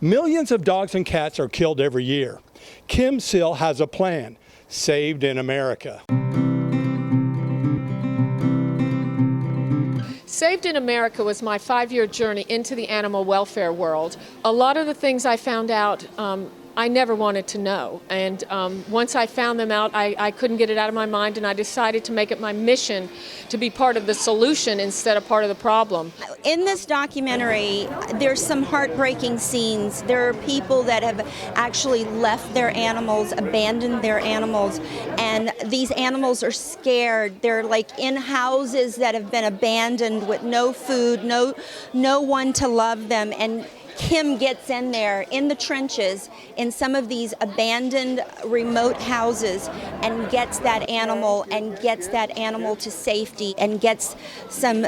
Millions of dogs and cats are killed every year. Kim Sill has a plan, Saved in America. Saved in America was my 5-year journey into the animal welfare world. A lot of the things I found out I never wanted to know, and once I found them out, I couldn't get it out of my mind, and I decided to make it my mission to be part of the solution instead of part of the problem. In this documentary, there's some heartbreaking scenes. There are people that have actually left their animals, abandoned their animals, and these animals are scared. They're like in houses that have been abandoned with no food, no one to love them, and Kim gets in there in the trenches in some of these abandoned remote houses and gets that animal to safety and gets some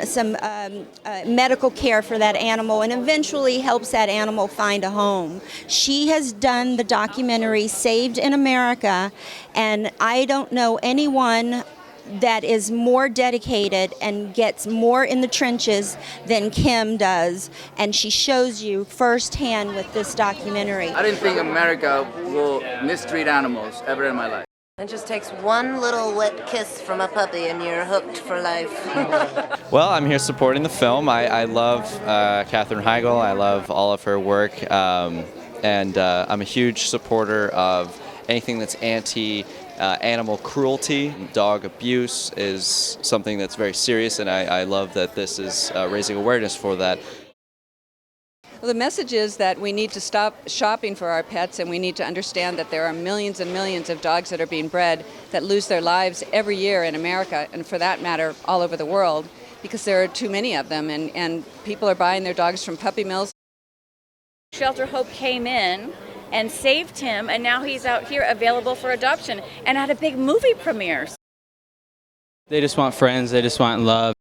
medical care for that animal and eventually helps that animal find a home. She has done the documentary Saved in America, and I don't know anyone that is more dedicated and gets more in the trenches than Kim does, and she shows you firsthand with this documentary. I didn't think America will mistreat animals ever in my life. It just takes one little wet kiss from a puppy and you're hooked for life. Well, I'm here supporting the film. I love Katherine Heigl. I love all of her work, and I'm a huge supporter of anything that's animal cruelty. Dog abuse is something that's very serious, and I love that this is raising awareness for that. Well, the message is that we need to stop shopping for our pets, and we need to understand that there are millions and millions of dogs that are being bred that lose their lives every year in America, and for that matter, all over the world, because there are too many of them, and people are buying their dogs from puppy mills. Shelter Hope came in and saved him, and now he's out here available for adoption and at a big movie premiere. They just want friends, they just want love.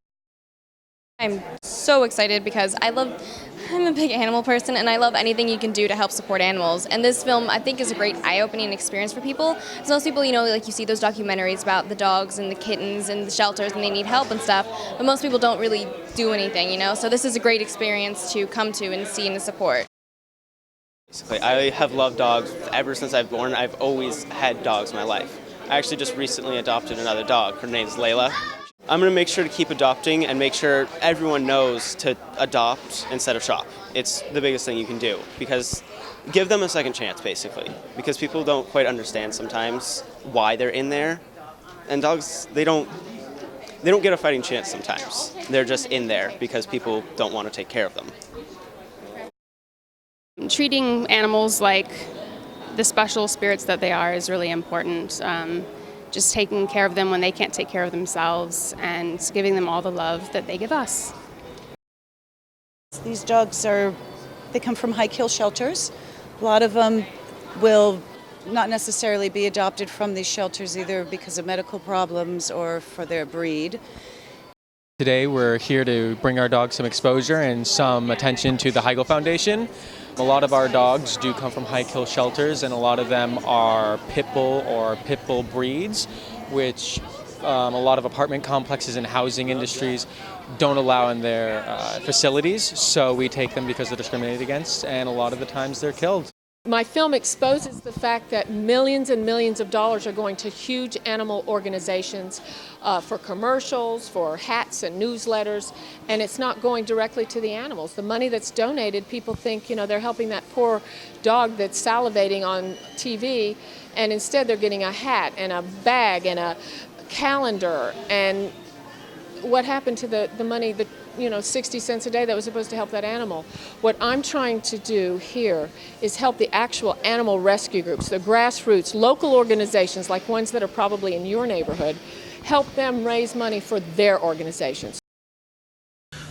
I'm so excited because I'm a big animal person, and I love anything you can do to help support animals. And this film, I think, is a great eye-opening experience for people. So most people, like you see those documentaries about the dogs and the kittens and the shelters, and they need help and stuff, but most people don't really do anything, So this is a great experience to come to and see and support. Basically, I have loved dogs ever since I've born. I've always had dogs in my life. I actually just recently adopted another dog. Her name's Layla. I'm going to make sure to keep adopting and make sure everyone knows to adopt instead of shop. It's the biggest thing you can do, because give them a second chance, basically, because people don't quite understand sometimes why they're in there. And dogs, they don't get a fighting chance sometimes. They're just in there because people don't want to take care of them. Treating animals like the special spirits that they are is really important. Just taking care of them when they can't take care of themselves and giving them all the love that they give us. These dogs they come from high kill shelters. A lot of them will not necessarily be adopted from these shelters either because of medical problems or for their breed. Today we're here to bring our dogs some exposure and some attention to the Heigl Foundation. A lot of our dogs do come from high kill shelters, and a lot of them are pit bull or pit bull breeds, which a lot of apartment complexes and housing industries don't allow in their facilities. So we take them because they're discriminated against, and a lot of the times they're killed. My film exposes the fact that millions and millions of dollars are going to huge animal organizations for commercials, for hats and newsletters, and it's not going directly to the animals. The money that's donated, people think, they're helping that poor dog that's salivating on TV, and instead they're getting a hat and a bag and a calendar. And what happened to the money, 60 cents a day that was supposed to help that animal? What I'm trying to do here is help the actual animal rescue groups, the grassroots, local organizations like ones that are probably in your neighborhood, help them raise money for their organizations.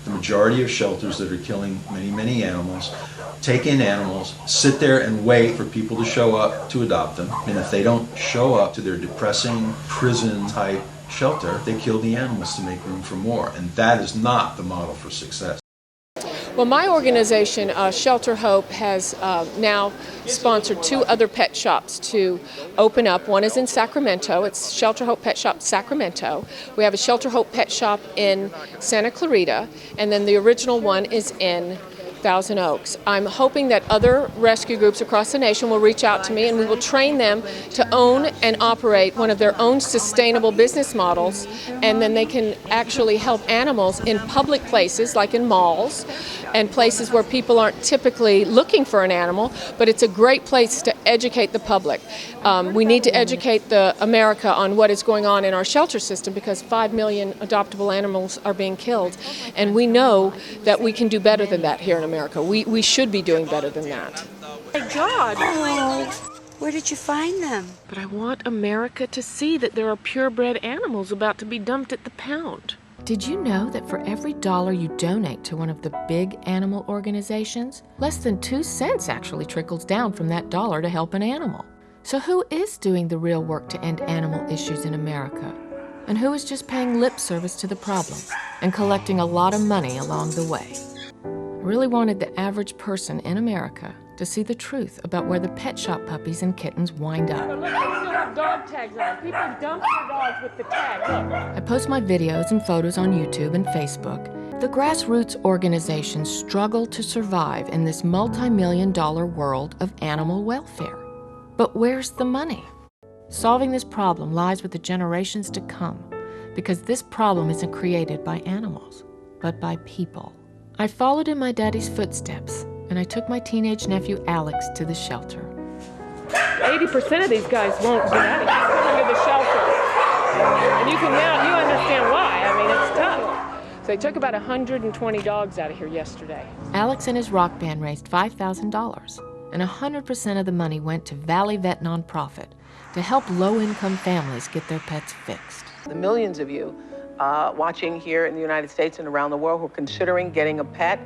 The majority of shelters that are killing many, many animals take in animals, sit there and wait for people to show up to adopt them, and if they don't show up to their depressing prison-type shelter, they kill the animals to make room for more, and that is not the model for success. Well, my organization, Shelter Hope, has now sponsored 2 other pet shops to open up. One is in Sacramento. It's Shelter Hope Pet Shop Sacramento. We have a Shelter Hope Pet Shop in Santa Clarita, and then the original one is in Thousand Oaks. I'm hoping that other rescue groups across the nation will reach out to me and we will train them to own and operate one of their own sustainable business models, and then they can actually help animals in public places like in malls and places where people aren't typically looking for an animal, but it's a great place to educate the public. We need to educate America on what is going on in our shelter system because 5 million adoptable animals are being killed, and we know that we can do better than that here in America. We should be doing better than that. My God! Oh, where did you find them? But I want America to see that there are purebred animals about to be dumped at the pound. Did you know that for every dollar you donate to one of the big animal organizations, less than 2 cents actually trickles down from that dollar to help an animal? So who is doing the real work to end animal issues in America? And who is just paying lip service to the problem and collecting a lot of money along the way? I really wanted the average person in America to see the truth about where the pet shop puppies and kittens wind up. Look, they still have dog tags on. People dump their dogs with the tag. Look. I post my videos and photos on YouTube and Facebook. The grassroots organizations struggle to survive in this multi-million-dollar world of animal welfare. But where's the money? Solving this problem lies with the generations to come, because this problem isn't created by animals, but by people. I followed in my daddy's footsteps, and I took my teenage nephew Alex to the shelter. 80% of these guys won't get out of here. Coming to the shelter. And you understand why. I mean, it's tough. So they took about 120 dogs out of here yesterday. Alex and his rock band raised $5,000, and 100% of the money went to Valley Vet nonprofit to help low-income families get their pets fixed. The millions of you watching here in the United States and around the world who are considering getting a pet,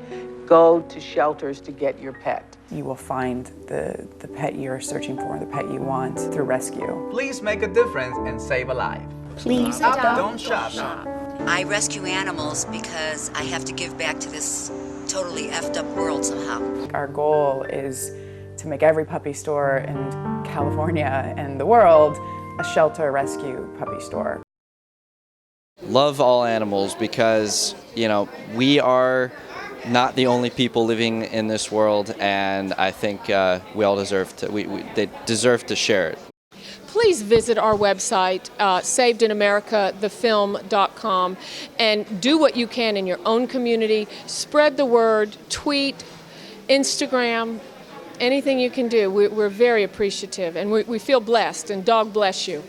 go to shelters to get your pet. You will find the pet you're searching for, the pet you want through rescue. Please make a difference and save a life. Please adopt. Don't shop. I rescue animals because I have to give back to this totally effed up world somehow. Our goal is to make every puppy store in California and the world a shelter rescue puppy store. Love all animals because, we are not the only people living in this world, and I think we all deserve to, they deserve to share it. Please visit our website, SavedInAmericaTheFilm.com, and do what you can in your own community. Spread the word, tweet, Instagram, anything you can do. We're very appreciative, and we feel blessed, and dog bless you.